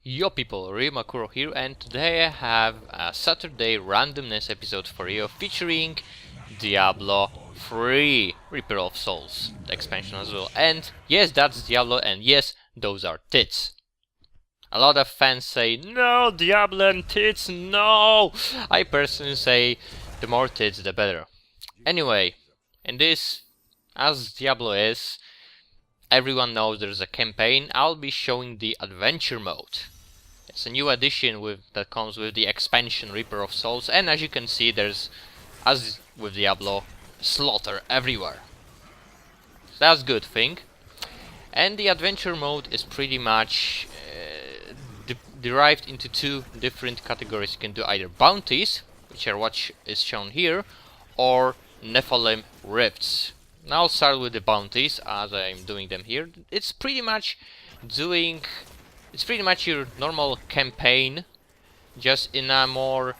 Yo people, Makkuro here, and today I have a Saturday randomness episode for you featuring Diablo 3 Reaper of Souls, the expansion as well. And yes, that's Diablo, and yes, those are tits. A lot of fans say, no, Diablo and tits, no! I personally say, the more tits, the better. Anyway, in this, as Diablo is, everyone knows there's a campaign. I'll be showing the adventure mode. It's a new addition that comes with the expansion Reaper of Souls, and as you can see, there's, as with Diablo, slaughter everywhere. So that's a good thing. And the adventure mode is pretty much derived into two different categories. You can do either bounties, which are what is shown here, or Nephilim rifts. Now I'll start with the bounties, as I'm doing them here. It's pretty much your normal campaign, just in a more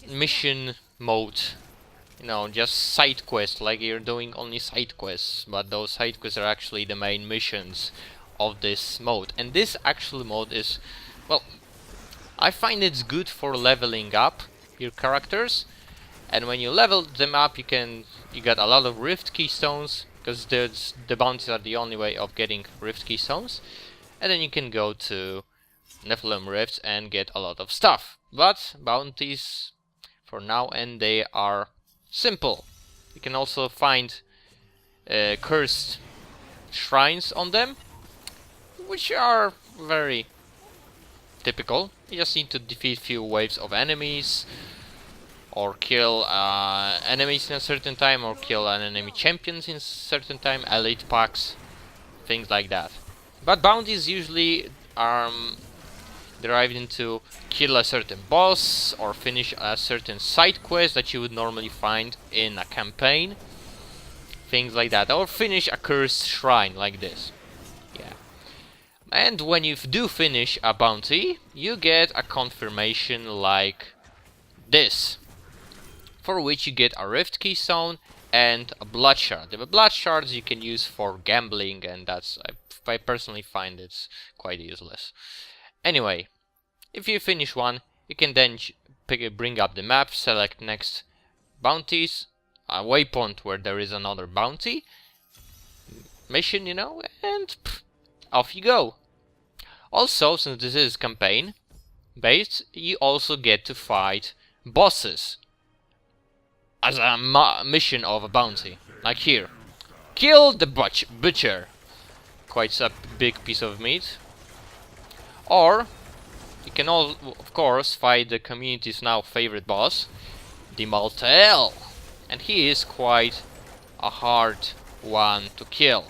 mission mode. You know, just side quests, like you're doing only side quests, but those side quests are actually the main missions of this mode. And this actual mode is, well, I find it's good for leveling up your characters. And when you level them up, you get a lot of rift keystones, because the bounties are the only way of getting rift keystones. And then you can go to Nephilim rifts and get a lot of stuff. But bounties, for now, and they are simple. You can also find cursed shrines on them, which are very typical. You just need to defeat few waves of enemies, or kill enemies in a certain time, or kill an enemy champions in a certain time, elite packs, things like that. But bounties usually are derived into kill a certain boss, or finish a certain side quest that you would normally find in a campaign, things like that, or finish a cursed shrine like this. Yeah. And when you do finish a bounty, you get a confirmation like this, for which you get a rift keystone and a blood shard. The blood shards you can use for gambling, and that's, I personally find it's quite useless. Anyway, if you finish one, you can then bring up the map, select next bounties, a waypoint where there is another bounty mission, you know, and off you go. Also, since this is campaign based, you also get to fight bosses as a mission of a bounty, like here. Kill the butcher. Quite a big piece of meat. Or you can all, of course, fight the community's now favorite boss, the Maltael, and he is quite a hard one to kill,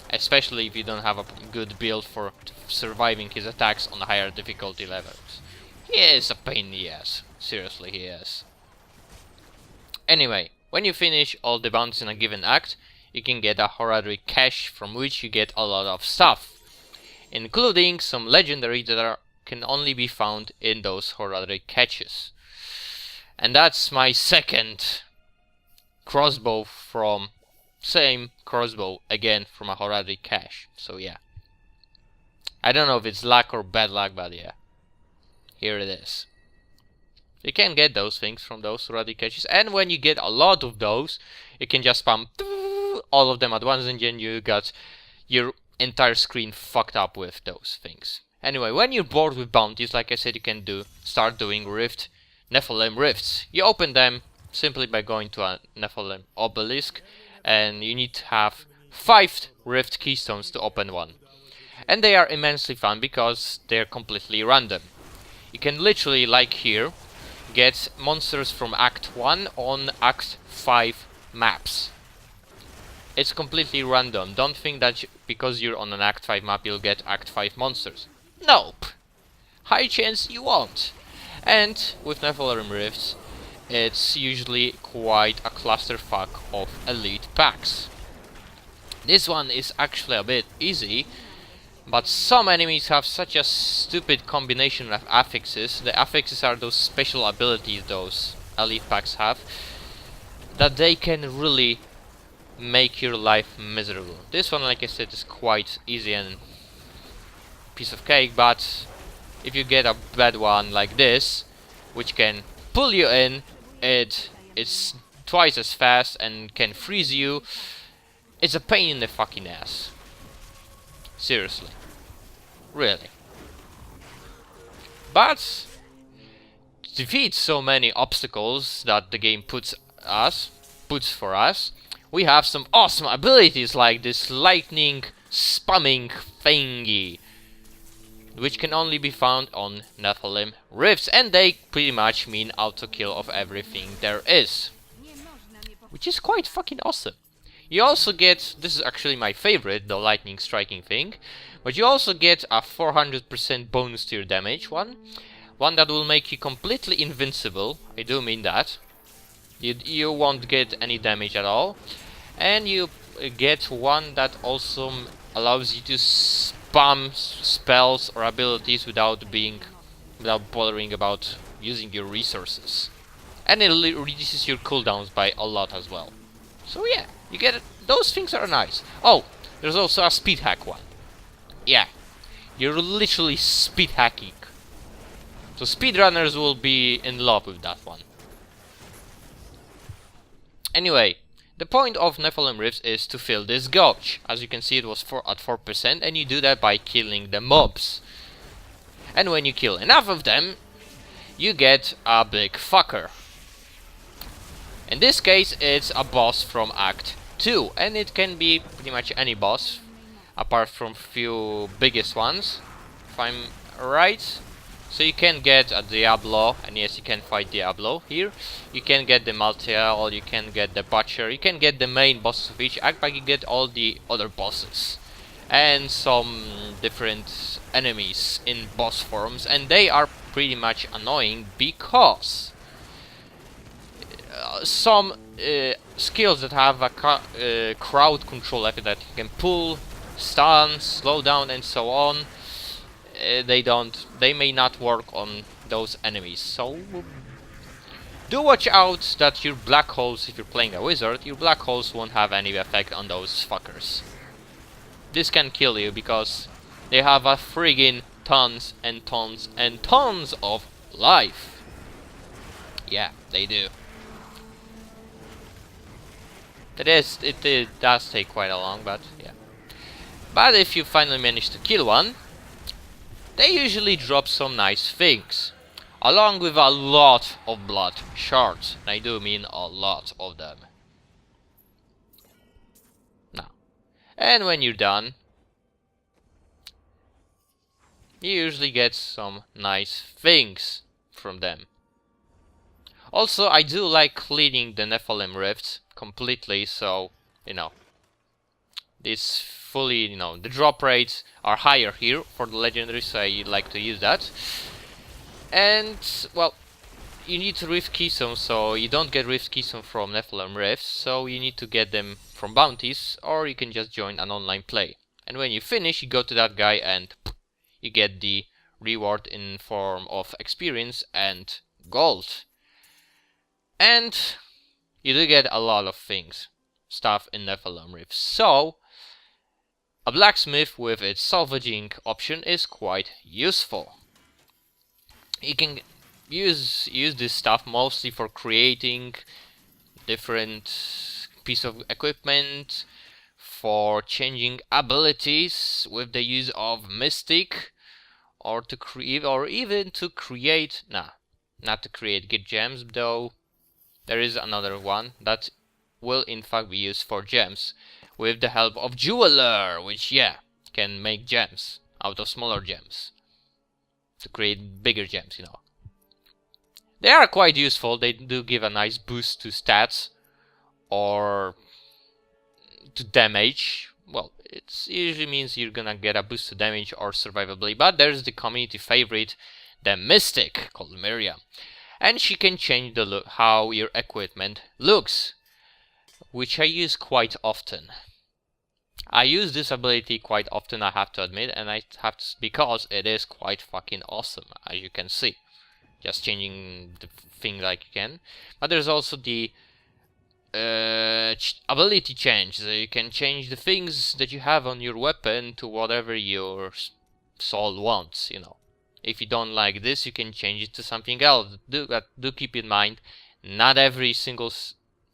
especially if you don't have a good build for surviving his attacks on higher difficulty levels. He is a pain in the ass. Seriously, he is. Anyway, when you finish all the bounties in a given act, you can get a horary cache, from which you get a lot of stuff, including some legendaries that can only be found in those horary caches. And that's my second crossbow from same crossbow, again from a horary cache. So yeah, I don't know if it's luck or bad luck, but yeah, here it is. You can get those things from those horary caches, and when you get a lot of those, you can just spam all of them at once, and then you got your entire screen fucked up with those things. Anyway, when you're bored with bounties, like I said, you can start doing Nephilim rifts. You open them simply by going to a Nephilim obelisk, and you need to have 5 rift keystones to open one. And they are immensely fun because they're completely random. You can literally, like here, get monsters from Act 1 on Act 5 maps. It's completely random. Don't think that because you're on an Act 5 map you'll get Act 5 monsters. Nope! High chance you won't. And with Nephilim rifts, it's usually quite a clusterfuck of elite packs. This one is actually a bit easy, but some enemies have such a stupid combination of affixes. The affixes are those special abilities those elite packs have, that they can really make your life miserable. This one, like I said, is quite easy and piece of cake, but if you get a bad one like this, which can pull you in, it's twice as fast and can freeze you. It's a pain in the fucking ass. Seriously. Really. But to defeat so many obstacles that the game puts for us, we have some awesome abilities like this lightning spamming thingy, which can only be found on Nephilim Rifts, and they pretty much mean auto kill of everything there is, which is quite fucking awesome. You also get, this is actually my favorite, the lightning striking thing, but you also get a 400% bonus to your damage one that will make you completely invincible. I do mean that. You won't get any damage at all, and you get one that also allows you to spam spells or abilities without bothering about using your resources, and it reduces your cooldowns by a lot as well. So yeah, you get it. Those things are nice. Oh, there's also a speed hack one. Yeah, you're literally speed hacking. So speedrunners will be in love with that one. Anyway, the point of Nephilim Rifts is to fill this gauge. As you can see, it was at 4%, and you do that by killing the mobs. And when you kill enough of them, you get a big fucker. In this case, it's a boss from Act 2, and it can be pretty much any boss, apart from few biggest ones, if I'm right. So you can get a Diablo, and yes, you can fight Diablo here. You can get the Maltael, you can get the Butcher, you can get the main bosses of each act, but you get all the other bosses. And some different enemies in boss forms, and they are pretty much annoying because some skills that have a crowd control effect that you can pull, stun, slow down, and so on, they may not work on those enemies. So do watch out that your black holes, if you're playing a wizard, your black holes won't have any effect on those fuckers. This can kill you because they have a friggin' tons and tons and tons of life. Yeah, they do. It does take quite a long, but yeah. But if you finally manage to kill one, they usually drop some nice things, along with a lot of blood shards, and I do mean a lot of them. Now, and when you're done, you usually get some nice things from them. Also, I do like cleaning the Nephilim Rifts completely, so, you know, this fully, you know, the drop rates are higher here for the legendary, so I like to use that. And, well, you need Rift Keystone, so you don't get Rift Keystone from Nephilim Rifts, so you need to get them from bounties, or you can just join an online play. And when you finish, you go to that guy and you get the reward in form of experience and gold. And you do get a lot of stuff in Nephilim Rifts. So a blacksmith with its salvaging option is quite useful. You can use this stuff mostly for creating different piece of equipment, for changing abilities with the use of Mystic, or to create, or even to create, not to create get gems though. There is another one that will in fact be used for gems, with the help of Jeweler, which, yeah, can make gems out of smaller gems to create bigger gems, you know. They are quite useful. They do give a nice boost to stats or to damage. Well, it usually means you're gonna get a boost to damage or survivability, but there's the community favorite, the Mystic, called Miriam, and she can change the look, how your equipment looks, which I use quite often. I use this ability quite often, I have to admit, and because it is quite fucking awesome, as you can see. Just changing the thing like you can. But there's also the ability change, so you can change the things that you have on your weapon to whatever your soul wants, you know. If you don't like this, you can change it to something else. Do keep in mind, not every single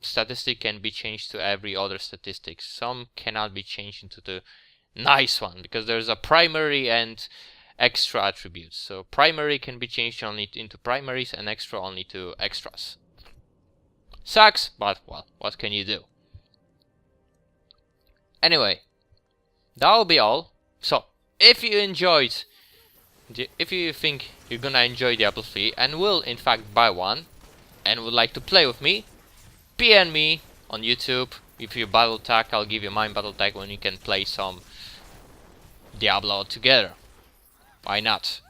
statistic can be changed to every other statistic. Some cannot be changed into the nice one, because there's a primary and extra attributes. So primary can be changed only into primaries and extra only to extras. Sucks, but well, what can you do? Anyway, that will be all. So if you enjoyed, if you think you're gonna enjoy Diablo 3 and will in fact buy one and would like to play with me, PM me on YouTube. If you battle tag, I'll give you my battle tag when you can play some Diablo together. Why not?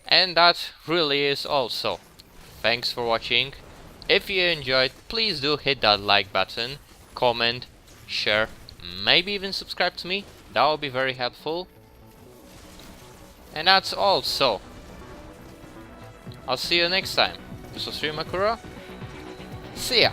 And that really is all. So thanks for watching. If you enjoyed, please do hit that like button, comment, share, maybe even subscribe to me. That would be very helpful. And that's all. So I'll see you next time. This was Makkuro. See ya.